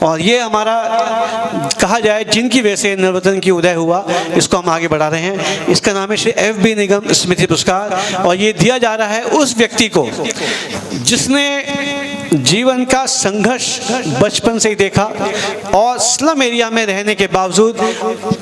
और ये हमारा कहा जाए जिनकी वजह से नवरत्न की उदय हुआ, इसको हम आगे बढ़ा रहे हैं। इसका नाम है श्री FB निगम स्मृति पुरस्कार, और ये दिया जा रहा है उस व्यक्ति को जिसने जीवन का संघर्ष बचपन से ही देखा और स्लम एरिया में रहने के बावजूद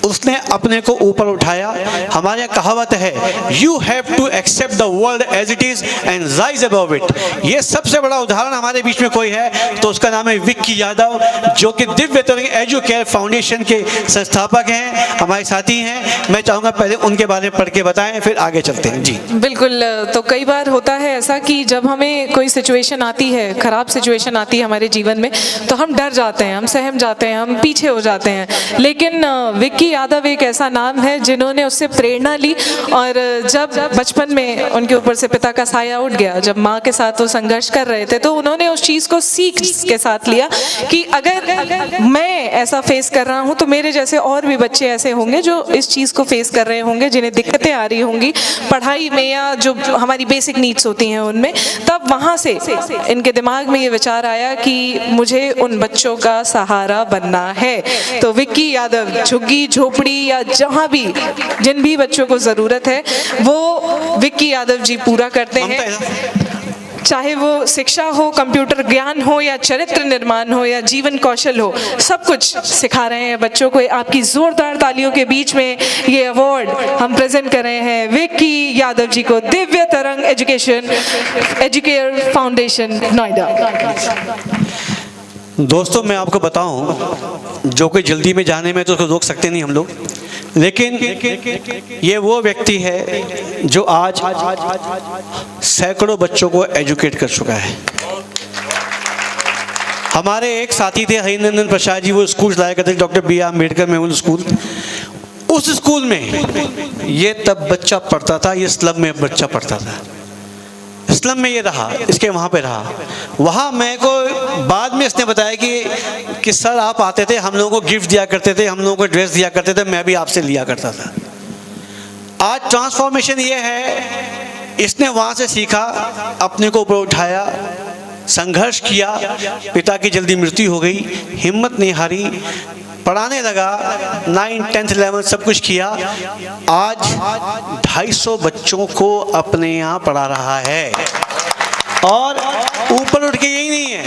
उसने अपने को ऊपर उठाया। हमारे यहाँ कहावत है, you have to accept the world as it is and rise above it. ये सबसे बड़ा उदाहरण हमारे बीच में कोई है तो उसका नाम है विक्की यादव, जो कि दिव्य तरंग एजुकेयर फाउंडेशन के संस्थापक हैं, हमारे साथी हैं। मैं चाहूँगा पहले उनके बारे में पढ़ के बताएं, फिर आगे चलते हैं। जी बिल्कुल। तो कई बार होता है ऐसा कि जब हमें कोई सिचुएशन आती है, खराब सिचुएशन आती है हमारे जीवन में, तो हम डर जाते हैं, हम सहम जाते हैं, हम पीछे हो जाते हैं। लेकिन विक्की यादव एक ऐसा नाम है जिन्होंने उससे प्रेरणा ली, और जब बचपन में उनके ऊपर से पिता का साया उठ गया, जब माँ के साथ वो संघर्ष कर रहे थे, तो उन्होंने उस चीज़ को सीख के साथ लिया कि अगर मैं ऐसा फेस कर रहा हूँ तो मेरे जैसे और भी बच्चे ऐसे होंगे जो इस चीज़ को फेस कर रहे होंगे, जिन्हें दिक्कतें आ रही होंगी पढ़ाई में या जो हमारी बेसिक नीड्स होती हैं उनमें। तब वहाँ से इनके दिमाग में ये विचार आया कि मुझे उन बच्चों का सहारा बनना है। तो विक्की यादव झुग्गी झोपड़ी या जहाँ भी जिन भी बच्चों को ज़रूरत है वो विक्की यादव जी पूरा करते हैं। चाहे वो शिक्षा हो, कंप्यूटर ज्ञान हो, या चरित्र निर्माण हो, या जीवन कौशल हो, सब कुछ सिखा रहे हैं बच्चों को। आपकी जोरदार तालियों के बीच में ये अवार्ड हम प्रेजेंट कर रहे हैं विक्की यादव जी को, दिव्य तरंग एजुकेयर फाउंडेशन नोएडा। दोस्तों मैं आपको बताऊं, जो कोई जल्दी में जाने में तो उसको रोक सकते नहीं हम लोग, लेकिन ये वो व्यक्ति है जो आज सैकड़ों बच्चों को एजुकेट कर चुका है। हमारे एक साथी थे हरिनंदन प्रसाद जी, वो स्कूल लाया करते थे, doctor B.R. Ambedkar memorial school. उस स्कूल में ये तब बच्चा पढ़ता था, ये स्लम में बच्चा पढ़ता था। स्लम में ये रहा, इसके वहाँ पे रहा। वहाँ मैं को बाद में इसने बताया कि सर आप आते थे, हम लोगों को गिफ्ट दिया करते थे, हम लोगों को ड्रेस दिया करते थे, मैं भी आपसे लिया करता था। आज ट्रांसफॉर्मेशन ये है, इसने वहाँ से सीखा, अपने को ऊपर उठाया, संघर्ष किया, पिता की जल्दी मृत्यु हो गई, हिम्मत नहीं हारी, पढ़ाने लगा, 9, 10, 11 सब कुछ किया। आज 250 बच्चों को अपने यहाँ पढ़ा रहा है। और ऊपर उठ के यही नहीं है,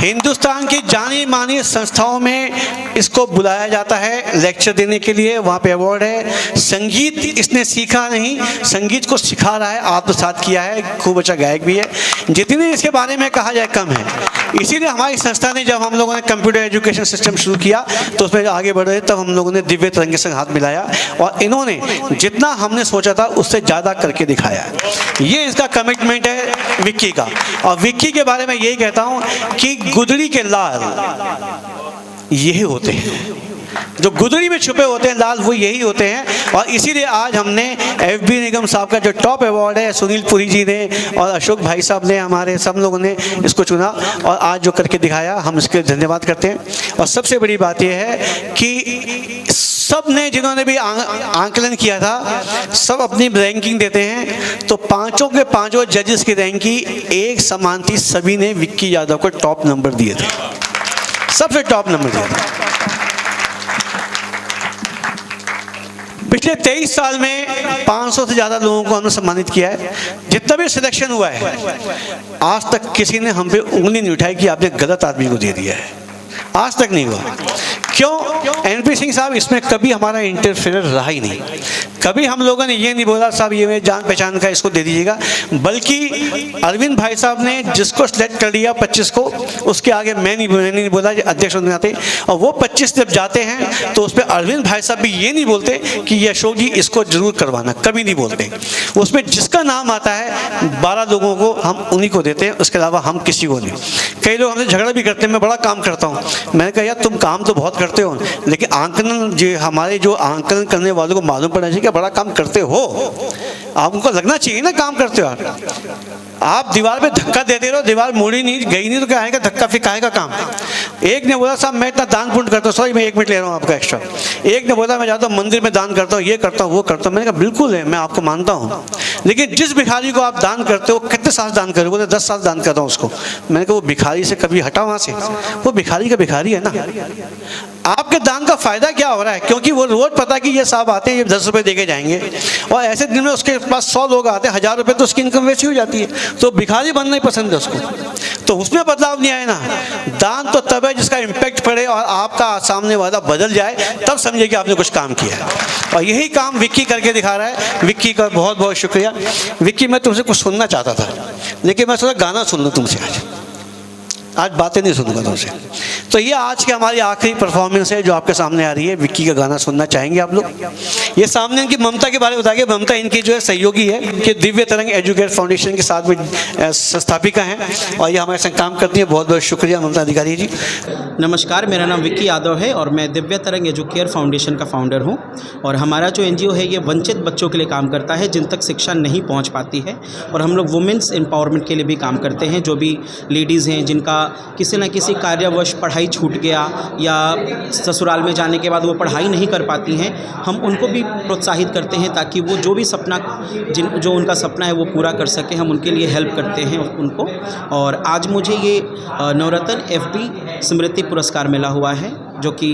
हिंदुस्तान की जानी मानी संस्थाओं में इसको बुलाया जाता है लेक्चर देने के लिए, वहाँ पे अवार्ड है। संगीत इसने सीखा नहीं, संगीत को सिखा रहा है, आत्मसात किया है, खूब अच्छा गायक भी है। जितने इसके बारे में कहा जाए कम है। इसीलिए हमारी संस्था ने, जब हम लोगों ने कंप्यूटर एजुकेशन सिस्टम शुरू किया तो उसमें आगे बढ़े, तब हम लोगों ने दिव्य तरंग के संग हाथ मिलाया और इन्होंने जितना हमने सोचा था उससे ज़्यादा करके दिखाया। ये इसका कमिटमेंट है विक्की का। और विक्की के बारे में यही कहता हूँ कि गुदड़ी के लाल यही होते हैं, जो गुदड़ी में छुपे होते हैं लाल, वो यही होते हैं। और इसीलिए आज हमने FB निगम साहब का जो टॉप अवार्ड है, सुनील पुरी जी ने और अशोक भाई साहब ने, हमारे सब लोगों ने इसको चुना और आज जो करके दिखाया, हम इसके लिए धन्यवाद करते हैं। और सबसे बड़ी बात यह है कि सब ने जिन्होंने भी आंकलन किया था, सब अपनी रैंकिंग देते हैं, तो पांचों के पांचों जजेस की रैंकिंग एक समान थी। सभी ने विक्की यादव को टॉप नंबर दिए थे, सबसे टॉप नंबर दिया था। पिछले 23 साल में 500 से ज़्यादा लोगों को हमने सम्मानित किया है। जितना भी सिलेक्शन हुआ है, आज तक किसी ने हम पे उंगली नहीं उठाई कि आपने गलत आदमी को दे दिया है, आज तक नहीं हुआ। क्यों? NP सिंह साहब इसमें कभी हमारा इंटरफेयर रहा ही नहीं। कभी हम लोगों ने ये नहीं बोला साहब ये मेरे जान पहचान का, इसको दे दीजिएगा, बल्कि अरविंद भाई साहब ने जिसको सिलेक्ट कर लिया 25 को, उसके आगे मैंने नहीं बोला, अध्यक्ष होने आते, और वो 25 जब जाते हैं तो उस पर अरविंद भाई साहब भी ये नहीं बोलते कि ये अशोक जी इसको जरूर करवाना, कभी नहीं बोलते। उसमें जिसका नाम आता है 12 लोगों को हम उन्हीं को देते हैं, उसके अलावा हम किसी को नहीं। कई लोग हमसे झगड़ा भी करते हैं, मैं बड़ा काम करता हूँ, मैंने कहा यार तुम काम तो बहुत करते हो, लेकिन आंकलन जो हमारे जो आंकलन करने वालों को मालूम पड़ना चाहिए कि बड़ा काम करते हो, आपको लगना चाहिए ना काम करते हो। आप दीवार पे धक्का देते रहो, दीवार मुड़ी नहीं गई नहीं तो क्या आएगा धक्का, फिर काहे का काम। एक ने बोला साहब मैं इतना दान पुण्य करता हूँ, सॉरी मैं 1 मिनट ले रहा हूँ आपका एक्स्ट्रा। एक ने बोला मैं जाता हूँ मंदिर में दान करता हूँ, ये करता हूँ वो करता हूँ। मैंने कहा बिल्कुल है, मैं आपको मानता हूँ, लेकिन जिस भिखारी को आप दान करते हो कितने साल दान करोगे? बोले 10 साल दान करता हूँ उसको। मैंने कहा वो भिखारी से कभी हटा वहाँ से, वो भिखारी का भिखारी है ना। आपके दान का फायदा क्या हो रहा है? क्योंकि वो रोज पता कि ये साहब आते हैं, ये 10 रुपये दे के जाएंगे, और ऐसे दिन में उसके पास 100 लोग आते हैं, 1000 रुपये तो उसकी इनकम वैसी हो जाती है। तो भिखारी बनना ही पसंद है उसको, तो उसमें बदलाव नहीं आए ना। दान तो तब है जिसका इम्पैक्ट पड़े और आपका सामने वाला बदल जाए, तब समझे कि आपने कुछ काम किया है। और यही काम विक्की करके दिखा रहा है। विक्की का बहुत बहुत शुक्रिया। विक्की मैं तुमसे कुछ सुनना चाहता था, लेकिन मैं सोचा गाना सुन लूँ तुमसे। आज बातें नहीं सुनूंगा तुमसे। तो ये आज की हमारी आखिरी परफॉर्मेंस है जो आपके सामने आ रही है। विक्की का गाना सुनना चाहेंगे आप लोग? ये सामने इनकी ममता के बारे में बताइए। ममता इनकी जो है सहयोगी है, कि दिव्य तरंग एजुकेट फाउंडेशन के साथ में संस्थापिका हैं, और ये हमारे संग काम करती है। बहुत बहुत शुक्रिया ममता अधिकारी जी। नमस्कार, मेरा नाम विक्की यादव है और मैं दिव्य तरंग एजुकेयर फाउंडेशन का फाउंडर हूं। और हमारा जो एनजीओ है ये वंचित बच्चों के लिए काम करता है जिन तक शिक्षा नहीं पहुंच पाती है। और हम लोग वुमेंस एम्पावरमेंट के लिए भी काम करते हैं। जो भी लेडीज़ हैं जिनका किसी न किसी कार्यवश पढ़ाई छूट गया या ससुराल में जाने के बाद वो पढ़ाई नहीं कर पाती हैं, हम उनको भी प्रोत्साहित करते हैं ताकि वो जो भी सपना जो उनका सपना है वो पूरा कर सकें। हम उनके लिए हेल्प करते हैं उनको। और आज मुझे ये नवरत्न FB स्मृति पुरस्कार मिला हुआ है, जो कि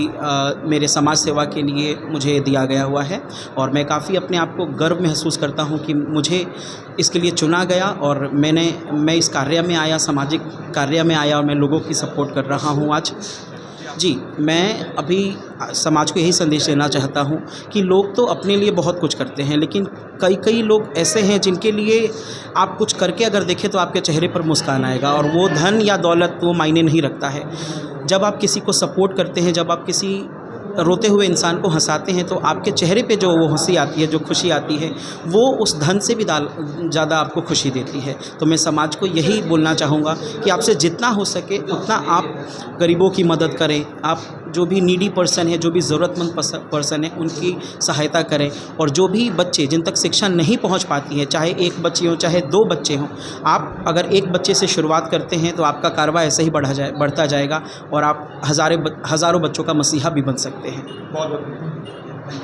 मेरे समाज सेवा के लिए मुझे दिया गया हुआ है। और मैं काफ़ी अपने आप को गर्व महसूस करता हूँ कि मुझे इसके लिए चुना गया, और मैं इस कार्य में आया, सामाजिक कार्य में आया, और मैं लोगों की सपोर्ट कर रहा हूँ आज। जी, मैं अभी समाज को यही संदेश देना चाहता हूँ कि लोग तो अपने लिए बहुत कुछ करते हैं, लेकिन कई लोग ऐसे हैं जिनके लिए आप कुछ करके अगर देखें तो आपके चेहरे पर मुस्कान आएगा। और वो धन या दौलत वो मायने नहीं रखता है। जब आप किसी को सपोर्ट करते हैं, जब आप किसी रोते हुए इंसान को हंसाते हैं, तो आपके चेहरे पे जो वो हंसी आती है, जो खुशी आती है, वो उस धन से भी ज़्यादा आपको खुशी देती है। तो मैं समाज को यही बोलना चाहूँगा कि आपसे जितना हो सके उतना आप गरीबों की मदद करें। आप जो भी नीडी पर्सन है, जो भी ज़रूरतमंद पर्सन है, उनकी सहायता करें। और जो भी बच्चे जिन तक शिक्षा नहीं पहुँच पाती है, चाहे 1 बच्ची हो चाहे 2 बच्चे हों, आप अगर 1 बच्चे से शुरुआत करते हैं तो आपका कारवा ऐसे ही बढ़ता जाएगा और आप हज़ारों बच्चों का मसीहा भी बन सकते हैं। बहुत बहुत